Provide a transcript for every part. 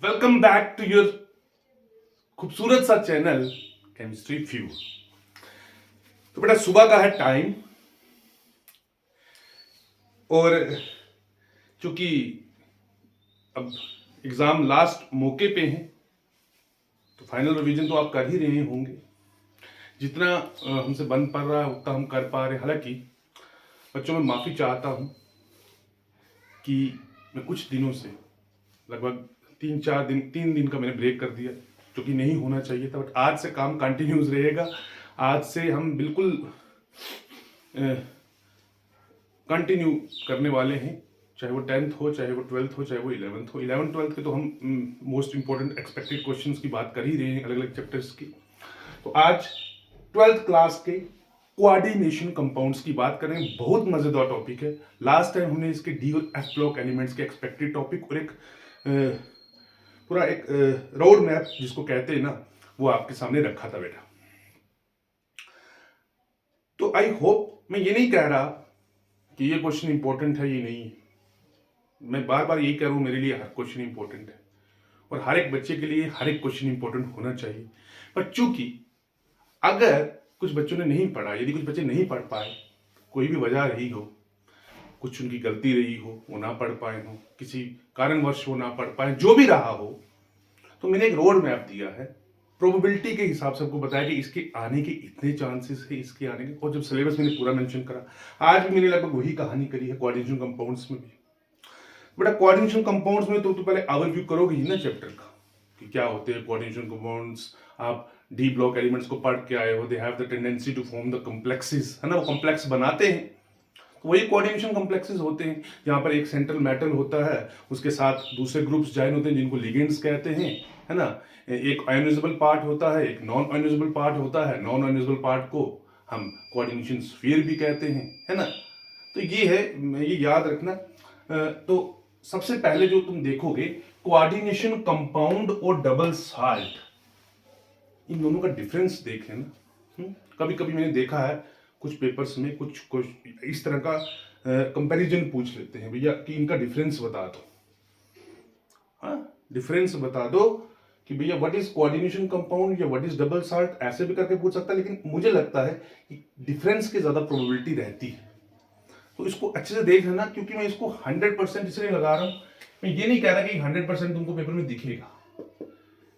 Welcome back to your खूबसूरत सा channel chemistry few. तो बेटा सुबह का है टाइम और चूंकि अब एग्जाम लास्ट मौके पे हैं तो फाइनल रिवीजन तो आप कर ही रहे होंगे। जितना हमसे बन पड़ रहा है उतना हम कर पा रहे हैं। हालांकि बच्चों में माफ़ी चाहता हूँ कि मैं कुछ दिनों से लगभग 3 दिन का मैंने ब्रेक कर दिया जो कि नहीं होना चाहिए था। बट आज से काम कंटिन्यूस रहेगा। आज से हम बिल्कुल कंटिन्यू करने वाले हैं, चाहे वो 10th हो, चाहे वो 12th हो, चाहे वो 11th हो। 11th 12th के तो हम मोस्ट इंपॉर्टेंट एक्सपेक्टेड क्वेश्चंस की बात कर ही रहे हैं, अलग अलग चैप्टर्स की। तो आज 12th क्लास के कोऑर्डिनेशन कंपाउंड्स की बात करें। बहुत मजेदार टॉपिक है। लास्ट टाइम हमने इसके डी और एफ ब्लॉक एलिमेंट्स के एक्सपेक्टेड टॉपिक और एक पूरा एक रोड मैप जिसको कहते हैं ना, वो आपके सामने रखा था बेटा। तो आई होप, मैं ये नहीं कह रहा कि ये क्वेश्चन इंपॉर्टेंट है, ये नहीं है। मैं बार बार यही कह रहा हूं, मेरे लिए हर क्वेश्चन इंपॉर्टेंट है और हर एक बच्चे के लिए हर एक क्वेश्चन इंपॉर्टेंट होना चाहिए। पर चूंकि अगर कुछ बच्चों ने नहीं पढ़ा, यदि कुछ बच्चे नहीं पढ़ पाए, कोई भी वजह रही हो, कुछ उनकी गलती रही हो, वो ना पढ़ पाए हो, किसी कारणवश वो ना पढ़ पाए, जो भी रहा हो, तो मैंने एक रोड मैप दिया है। प्रोबेबिलिटी के हिसाब से आपको बताया कि इसके आने के इतने चांसेस है, इसके आने के। और जब सिलेबस मैंने पूरा मेंशन करा, आज भी मैंने लगभग वही कहानी करी है कोऑर्डिनेशन कंपाउंड्स में भी। बेटा कोऑर्डिनेशन कंपाउंड्स में तो पहले ओवरव्यू करोगे ही ना चैप्टर का कि क्या होते हैं कोऑर्डिनेशन कंपाउंड्स। आप डी ब्लॉक एलिमेंट्स को पढ़ के आए हो, they have the tendency to form the complexes, है ना, वो कॉम्प्लेक्स बनाते हैं। तो वही कोऑर्डिनेशन कॉम्प्लेक्सेस होते हैं जहां पर एक सेंट्रल मेटल होता है, उसके साथ दूसरे ग्रुप्स ज्वाइन होते हैं जिनको लिगेंड्स कहते हैं, है ना। एक आयोनाइजेबल पार्ट होता है, एक नॉन आयोनाइजेबल पार्ट होता है। नॉन आयोनाइजेबल पार्ट को हम कोऑर्डिनेशन स्फीयर भी कहते हैं, है ना। तो ये है, ये याद रखना। तो सबसे पहले जो तुम देखोगे कोऑर्डिनेशन कंपाउंड और डबल साल्ट, इन दोनों का डिफरेंस देखें ना। कभी कभी मैंने देखा है कुछ पेपर्स में कुछ इस तरह का कंपैरिजन पूछ लेते हैं, भैया कि इनका डिफरेंस बता दो। हाँ, डिफरेंस बता दो कि भैया व्हाट इज कोऑर्डिनेशन कंपाउंड या व्हाट इज डबल साल्ट, ऐसे भी करके पूछ सकता है। लेकिन मुझे लगता है कि डिफरेंस की ज्यादा प्रोबेबिलिटी रहती है। तो इसको अच्छे से देख लेना, क्योंकि मैं इसको 100% इसलिए लगा रहा हूं। मैं ये नहीं कह रहा कि 100% तुमको पेपर में दिखेगा।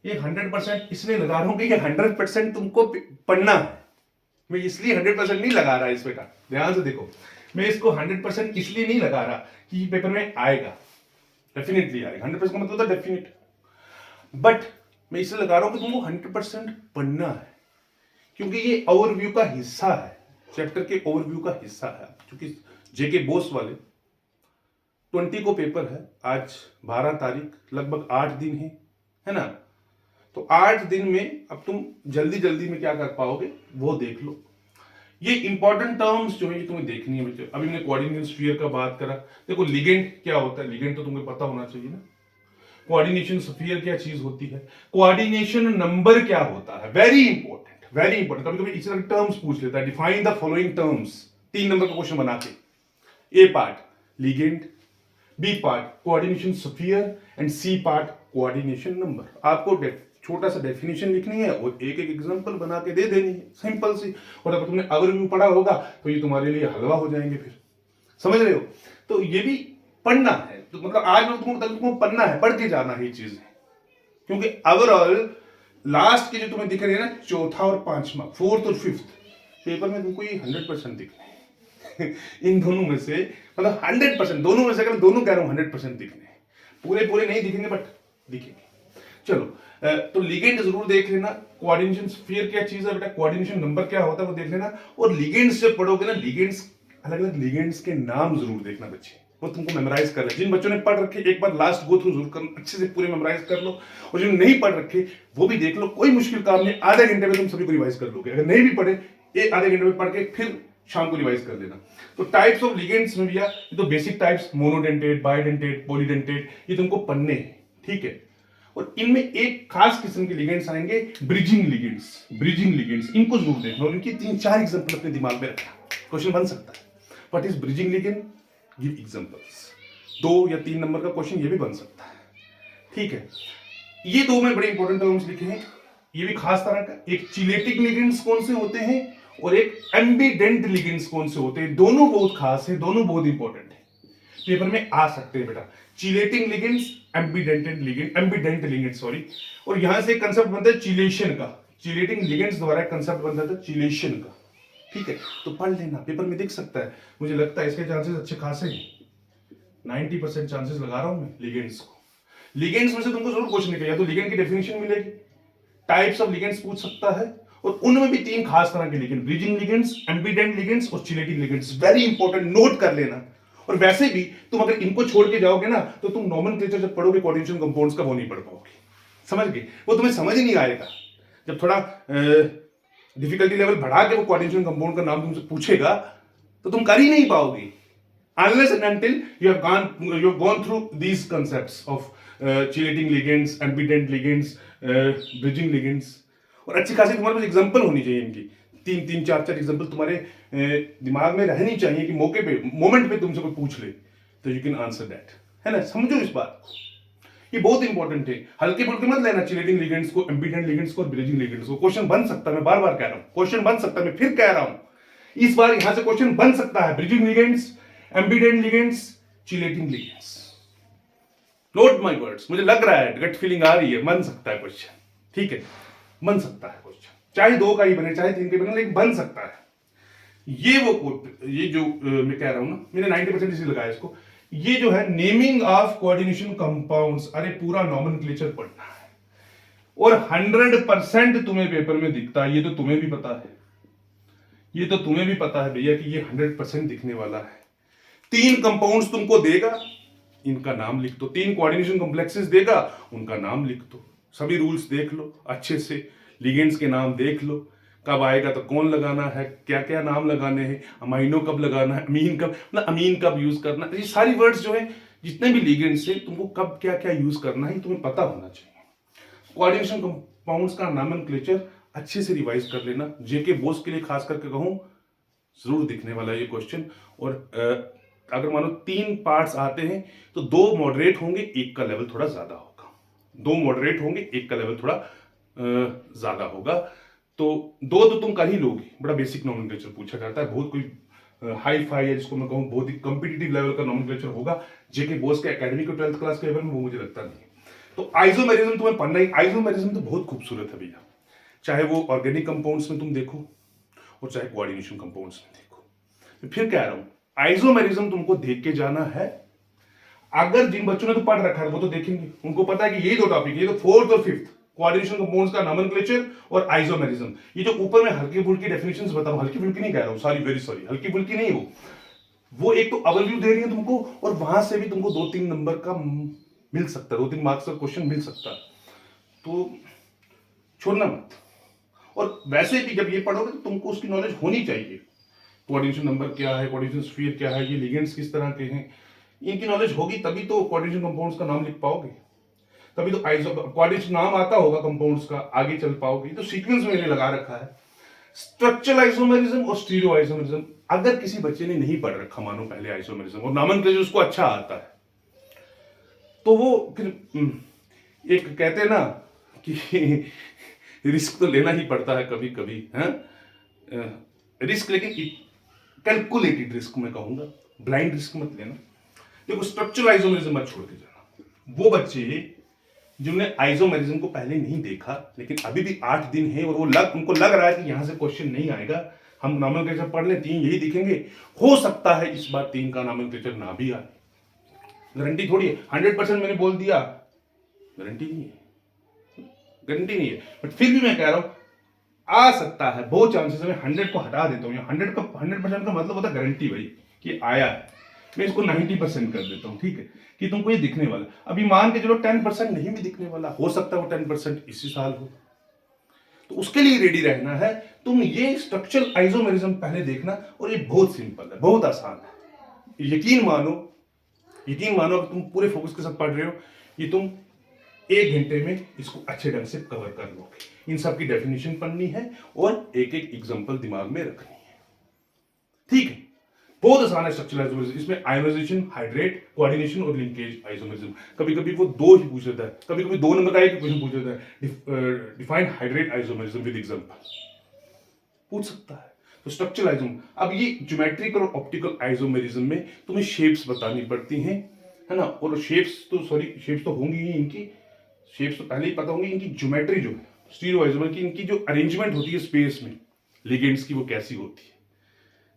ये 100% इसलिए लगा रहा हूं कि 100% तुमको पढ़ना है। मैं इसलिए 100% नहीं लगा रहा इस बेटा, ध्यान से देखो। मैं इसको 100% इसलिए नहीं लगा रहा कि पेपर में आएगा, डेफिनेटली आएगा। 100% का मतलब था डेफिनेट। बट मैं इसलिए लगा रहा हूं कि तुमको 100% पढ़ना है, क्योंकि ये ओवरव्यू का हिस्सा है, चैप्टर के ओवरव्यू का हिस्सा है। क्योंकि जेके बोस वाले 20 को पेपर है, आज 12 तारीख, लगभग 8 दिन है ना। तो 8 दिन में अब तुम जल्दी जल्दी में क्या कर पाओगे वो देख लो। ये इंपॉर्टेंट टर्म्स जो है ये तुम्हें देखनी है बच्चे। अभी मैंने कोऑर्डिनेशन स्फीयर का बात करा। देखो लिगेंड क्या होता है, लिगेंड तो तुम्हें पता होना चाहिए ना। कोऑर्डिनेशन स्फीयर क्या चीज होती है, कोऑर्डिनेशन नंबर क्या होता है, वेरी इंपॉर्टेंट, वेरी इंपॉर्टेंट। कभी कभी इस तरह टर्म्स पूछ लेता है, define the following terms, 3 number का क्वेश्चन बना के। A part ligand, B part coordination sphere and C part coordination number. आपको छोटा सा डेफिनेशन लिखनी है और एक एक एग्जांपल बना के दे देनी है, सिंपल सी। और अगर तुमने ओवरव्यू पढ़ा होगा तो ये तुम्हारे लिए हलवा हो जाएंगे फिर, समझ रहे हो। तो ये भी पढ़ना है, तो मतलब आज तुमको पढ़ना है, पढ़ के जाना है ये चीजें। क्योंकि ओवरऑल लास्ट के जो तुम्हें दिख रहे हैं ना, चौथा और पांचवा, 4th और 5th पेपर में तुमको ये 100% दिखने हैं। इन दोनों में से, मतलब 100%, दोनों में से, अगर दोनों कह रहा हूं 100% दिखने हैं। पूरे पूरे नहीं दिखेंगे बट दिखेंगे। चलो, तो लिगेंड जरूर देख लेना। कोऑर्डिनेशन स्फीयर क्या चीज है बेटा, कोऑर्डिनेशन नंबर क्या होता है वो देख लेना। और लिगेंड्स जब पढ़ोगे ना, लिगेंड्स, अलग अलग लिगेंड्स के नाम जरूर देखना बच्चे, वो तुमको मेमोराइज कर ले। जिन बच्चों ने पढ़ रखे एक बार लास्ट गो थ्रू जरूर कर, अच्छे से पूरे मेमोराइज कर लो। और जिन नहीं पढ़ रखे वो भी देख लो, कोई मुश्किल काम नहीं, आधे घंटे में तुम सभी को रिवाइज कर लोगे। अगर नहीं भी पढ़े, एक आधे घंटे में पढ़ के फिर शाम को रिवाइज कर लेना। तो टाइप्स ऑफ लिगेंड्स में भैया ये तो basic types, monodentate, bidentate, polydentate, ये तुमको पढ़ने हैं, ठीक है। और इनमें एक खास किस्म के लिगेंड्स आएंगे, ब्रिजिंग लिगेंड्स। ब्रिजिंग लिगेंड्स इनको जरूर देखना और इनकी 3-4 एग्जांपल अपने दिमाग में रखना, क्वेश्चन बन सकता है। What is bridging ligand, give examples. 2 या 3 नंबर का क्वेश्चन ये भी बन सकता है, ठीक है। ये दो में बड़े इंपॉर्टेंट टर्म्स लिखे हैं, ये भी खास तरह का। एक चिलेटिक लिगेंड्स कौन से होते हैं और एक एम्बीडेंट लिगेंड्स कौन से होते हैं, दोनों बहुत खास है, दोनों बहुत इंपॉर्टेंट है, पेपर में आ सकते हैं बेटा। Chelating ligands, ambident ligand sorry. और यहां से कंसेप्ट बनता है चिलेशन का, चिलेटिंग लिगेंड्स द्वारा कंसेप्ट बनता था चिलेशन का, ठीक है। तो पढ़ लेना, पेपर में दिख सकता है। मुझे लगता है इसके चांसेस अच्छे खासे हैं, 90% चांसेस लगा रहा हूं मैं लिगेंड्स को। लिगेंड्स में से तुमको जरूर क्वेश्चन निकलेगा, तो लिगेंड की डेफिनेशन मिलेगी, टाइप्स ऑफ लिगेंड्स पूछ सकता है, और उनमें भी तीन खास तरह के ligand, bridging ligands, ambident ligands और chelating ligands. Very important, note कर लेना। और वैसे भी तुम अगर इनको छोड़ के जाओगे ना, तो तुम नॉमेनक्लेचर जब पढ़ोगे कोऑर्डिनेशन कंपाउंड्स का, वो नहीं पढ़ पाओगे, समझ गए? वो तुम्हें समझ ही नहीं आएगा। जब थोड़ा डिफिकल्टी लेवल बढ़ा के वो कोऑर्डिनेशन कंपाउंड का नाम तुमसे पूछेगा, तो तुम कर ही नहीं पाओगे, unless and until you have gone through these concepts of chelating ligands, ambident ligands, bridging ligands। और अच्छी खासी तुम्हारे पास एग्जांपल होनी चाहिए इनकी, तीन चार एग्जांपल तुम्हारे दिमाग में रहनी चाहिए कि मौके पे, मोमेंट पे तुमसे कोई पूछ ले तो यू कैन आंसर दैट, है ना? समझो इस बात को, ये बहुत इंपॉर्टेंट है। हल्के फुल्के मत लेना चिलेटिंग लिगेंड्स को, एम्बीडेंट लिगेंड्स को और ब्रिजिंग लिगेंड्स को। क्वेश्चन बन सकता है, मैं बार बार कह रहा हूं, क्वेश्चन बन सकता है, मैं फिर कह रहा हूं, इस बार यहां से क्वेश्चन बन सकता है। Bridging ligands, ambident ligands, chelating ligands. Note my words, मुझे लग रहा है, गट फीलिंग आ रही है, बन सकता है क्वेश्चन, ठीक है, बन सकता है क्वेश्चन, चाहे 2 का ही बने, चाहे 3 का बने, लेकिन बन सकता है। ये जो मैं कह रहा हूं ना, मैंने 90% इसी लगाया इसको। ये जो है नेमिंग ऑफ कोऑर्डिनेशन कंपाउंड्स, अरे पूरा नॉमेनक्लेचर पढ़ना है, और 100% तुम्हें पेपर में दिखता है, ये तो तुम्हें भी पता है, ये तो तुम्हें भी पता है भैया कि ये 100% दिखने वाला है। 3 कंपाउंड्स तुमको देगा, इनका नाम लिख दो। 3 कोऑर्डिनेशन कॉम्प्लेक्सेस देगा, उनका नाम लिख दो। सभी रूल्स देख लो अच्छे से, लिगेंड्स के नाम देख लो, कब आएगा तो कौन लगाना है, क्या क्या नाम लगाने हैं, अमाइनो कब लगाना है, अमीन कब, मतलब अमीन कब यूज करना है, ये सारी वर्ड्स जो है, जितने भी लिगेंड्स है, तुमको कब क्या क्या यूज करना है, तुम्हें पता होना चाहिए। कोऑर्डिनेशन कंपाउंड्स का नॉमेनक्लेचर अच्छे से रिवाइज कर लेना, जेके बोस के लिए खास करके कहूं, जरूर दिखने वाला है ये क्वेश्चन। और अगर मानो 3 पार्ट्स आते हैं तो 2 मॉडरेट होंगे, 1 का लेवल थोड़ा ज्यादा होगा। 2 मॉडरेट होंगे, 1 का लेवल थोड़ा ज्यादा होगा। तो 2 तो तुम कर ही लोगे, बड़ा बेसिक नॉमेनक्लेचर पूछा जाता है, बहुत कोई हाई फाई है जिसको मैं कहूँ बहुत ही कॉम्पिटिटिव लेवल का नॉमेनक्लेचर होगा जेके बोस के एकेडमी के 12th क्लास के लेवल में, वो मुझे लगता नहीं है। तो आइसोमेरिज्म तुम्हें पढ़ना ही, आइसोमेरिज्म तो बहुत खूबसूरत है भैया, चाहे वो ऑर्गेनिक कंपाउंड्स में तुम देखो और चाहे कोऑर्डिनेशन कंपाउंड्स में देखो। मैं फिर कह रहा हूं, आइसोमेरिज्म तुमको देख के जाना है। अगर जिन बच्चों ने तो पढ़ रखा है वो तो देखेंगे, उनको पता है कि यही 2 टॉपिक, ये तो 4th और 5th, कोऑर्डिनेशन कंपाउंड्स का नॉमेनक्लेचर और आइसोमेरिज्म। ये जो ऊपर में हल्की फुल्की डेफिनेशंस बता रहा हूं, हल्की फुल्की नहीं कह रहा हूं, सॉरी, वेरी सॉरी, हल्की फुल्की नहीं, वो एक तो ओवरव्यू दे रही है तुमको, और वहां से भी तुमको 2-3 नंबर का मिल सकता है, 2-3 मार्क्स का क्वेश्चन मिल सकता है, तो छोड़ना मत। और वैसे भी जब ये पढ़ोगे तो तुमको उसकी नॉलेज होनी चाहिए, कोऑर्डिनेशन नंबर क्या है, कोऑर्डिनेशन स्फीयर क्या है, ये लिगेंड्स किस तरह के हैं, इनकी नॉलेज होगी तभी तो कोऑर्डिनेशन कंपाउंड्स का नाम लिख पाओगे, तभी तो कोऑर्डिनेशन नाम आता होगा कंपाउंड्स का, आगे चल पाओगे। तो सीक्वेंस मैंने लगा रखा है, स्ट्रक्चरल आइसोमेरिज्म और स्टीरियो आइसोमेरिज्म। अगर किसी बच्चे ने नहीं पढ़ रखा मानो पहले आइसोमेरिज्म और नॉमेनक्लेचर उसको अच्छा आता है, तो वो फिर एक कहते हैं ना कि रिस्क तो लेना ही पड़ता है कभी कभी, है रिस्क, लेकिन कैलकुलेटेड रिस्क मैं कहूंगा, ब्लाइंड रिस्क मत लेना। देखो, स्ट्रक्चरल आइसोमेरिज्म मत छोड़ के जाना। वो बच्चे जिन्होंने आइसोमेरिज्म को पहले नहीं देखा, लेकिन अभी भी 8 दिन है और वो उनको लग रहा है कि यहां से क्वेश्चन नहीं आएगा, हम नॉमेनक्लेचर पढ़ लें, 3 यही दिखेंगे, हो सकता है इस बार 3 का नॉमेनक्लेचर ना भी आए, गारंटी थोड़ी है। 100% मैंने बोल दिया, गारंटी नहीं है, गारंटी नहीं है, बट फिर भी मैं कह रहा हूं आ सकता है, बहुत चांसेस है। मैं 100 को हटा देता हूँ, 100% का मतलब होता है गारंटी भाई कि आया है, मैं इसको 90% कर देता हूँ, ठीक है, कि तुमको ये दिखने वाला। अभी मान के चलो 10% नहीं भी दिखने वाला, हो सकता है वो 10% इसी साल हो, तो उसके लिए रेडी रहना है। तुम ये स्ट्रक्चरल आइसोमेरिज्म पहले देखना, और ये बहुत सिंपल है, बहुत आसान है, यकीन मानो अगर तुम पूरे फोकस के साथ पढ़ रहे हो, ये तुम 1 घंटे में इसको अच्छे ढंग से कवर कर लोगे। इन सब की डेफिनेशन पढ़नी है और एक एक एग्जांपल दिमाग में रखनी है, ठीक है। बहुत आसान है स्ट्रक्चरल आइसोमेरिज्म। इसमें आयोनाइजेशन, हाइड्रेट, कोऑर्डिनेशन और लिंकेज आइसोमेरिज्म। कभी कभी वो दो ही पूछ लेता है, कभी कभी 2 नंबर का एक क्वेश्चन पूछ लेता है, define hydrate isomerism with example, पूछ सकता है। तो स्ट्रक्चरल आइसोमेरिज्म, अब ये ज्योमेट्रिकल और ऑप्टिकल आइसोमेरिज्म में तुम्हें शेप्स बतानी पड़ती हैं, है ना। और शेप्स तो होंगी ही इनकी, शेप्स तो पहले ही पता होंगी, इनकी ज्योमेट्री जो है स्टीरियो आइसोमर की, इनकी जो अरेंजमेंट होती है स्पेस में लिगेंड्स की, वो कैसी होती है।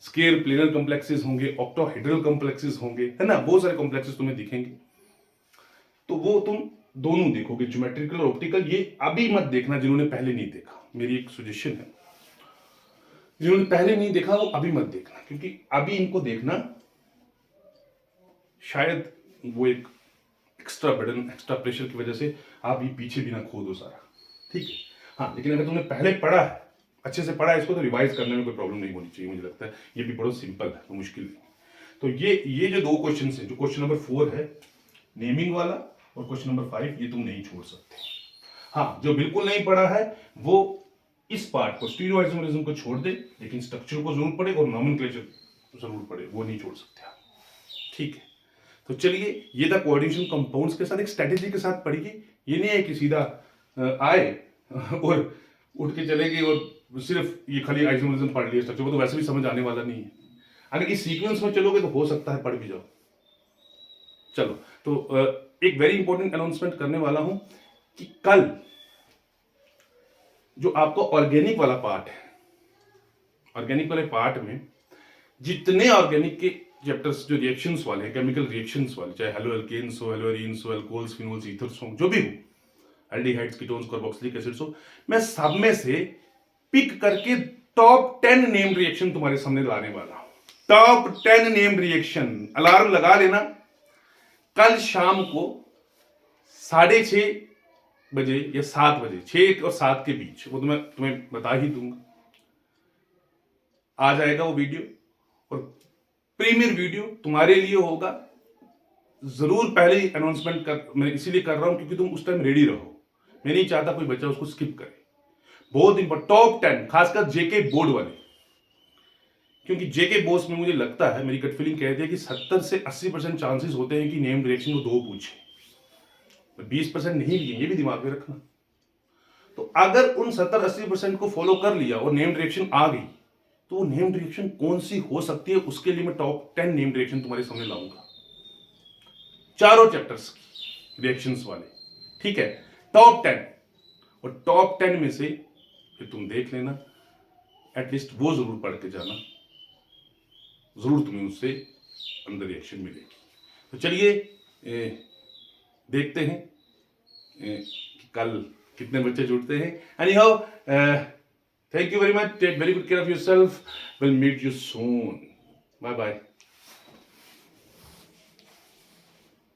स्केयर प्लेनर कॉम्प्लेक्सेस होंगे, ऑक्टोहेड्रल कॉम्प्लेक्सेस होंगे, है ना, बहुत सारे कॉम्प्लेक्सेस तुम्हें दिखेंगे। तो वो तुम दोनों देखोगे, ज्योमेट्रिकल और ऑप्टिकल। ये अभी मत देखना जिन्होंने पहले नहीं देखा, मेरी एक सजेशन है। जिन्होंने पहले नहीं देखा वो अभी मत देखना, क्योंकि अभी इनको देखना शायद वो एक एक्स्ट्रा बर्डन, एक्स्ट्रा प्रेशर की वजह से आप ये पीछे भी ना खो दो सारा, ठीक है। हाँ, लेकिन अगर तुमने पहले पढ़ा है, अच्छे से पढ़ा है इसको, तो रिवाइज करने में कोई प्रॉब्लम नहीं होनी चाहिए। मुझे लगता है ये भी बहुत सिंपल है, तो मुश्किल नहीं। तो ये जो 2 क्वेश्चन है, जो क्वेश्चन नंबर 4 है नेमिंग वाला और क्वेश्चन नंबर 5, ये तुम नहीं छोड़ सकते। हाँ, जो बिल्कुल नहीं पढ़ा है वो इस पार्ट को, स्टीरियो आइसोमेरिज्म को छोड़ दे, लेकिन स्ट्रक्चर को जरूर पढ़े और नॉमेनक्लेचर जरूर पढ़े, वो नहीं छोड़ सकते आप, ठीक है। तो चलिए, ये था कोऑर्डिनेशन कंपाउंड्स के साथ, एक स्ट्रेटेजी के साथ पढ़िए। ये नहीं है कि सीधा आए और उठ के चले गए और सिर्फ ये खाली आइसोमेरिज्म पढ़ लिया स्ट्रक्चर, वो तो वैसे भी समझ आने वाला नहीं है। अगर इस सीक्वेंस में चलोगे तो हो सकता है पढ़ भी जाओ। चलो, तो एक वेरी इंपॉर्टेंट अनाउंसमेंट करने वाला हूं कि कल जो आपको ऑर्गेनिक वाला पार्ट है, ऑर्गेनिक वाले पार्ट में जितने ऑर्गेनिक के चैप्टर्स जो रिएक्शंस वाले हैं, केमिकल रिएक्शंस वाले, चाहे हेलो एल्केन्स हो, हेलो एरीन्स हो, एल्कोहल्स, फिनोल्स, ईथर्स हो, जो भी हो, एल्डिहाइड्स, कीटोन्स, कार्बोक्सिलिक एसिड्स हो, मैं सब में से पिक करके टॉप 10 नेम रिएक्शन तुम्हारे सामने लाने वाला हूं। टॉप 10 नेम रिएक्शन, अलार्म लगा लेना। कल शाम को 6:30 बजे या 7 बजे, 6 और 7 के बीच, वो तो मैं तुम्हें बता ही दूंगा, आ जाएगा वो वीडियो। और प्रीमियर वीडियो तुम्हारे लिए होगा। जरूर पहले ही अनाउंसमेंट मैं इसीलिए कर रहा हूं क्योंकि तुम उस टाइम रेडी रहो। मैं नहीं चाहता कोई बच्चा उसको स्किप करे। बहुत इंपॉर्टेंट, टॉप 10, खासकर जेके बोर्ड वाले, क्योंकि जेके बोर्ड्स में मुझे लगता है, मेरी गट फीलिंग कहती है कि 70 से 80% चांसेस होते हैं कि नेम रिएक्शन को 2 पूछे, 20% नहीं भी है, ये भी दिमाग में रखना। तो अगर उन 70-80% को फॉलो कर लिया और नेम रिएक्शन आ गई, तो वो नेम रिएक्शन कौन सी हो सकती है, उसके लिए मैं टॉप 10 नेम रिएक्शन तुम्हारे सामने लाऊंगा, चारों चैप्टर्स की रिएक्शंस वाले, ठीक है, टॉप 10। और टॉप 10 में से फिर तुम देख लेना, एटलीस्ट वो जरूर पढ़ के जाना, जरूर तुम्हें उससे अंदर रिएक्शन मिलेगी। तो चलिए देखते हैं कि कल कितने बच्चे जुड़ते हैं। Anyhow, thank you very much, take very good care of yourself, will meet you soon, bye bye.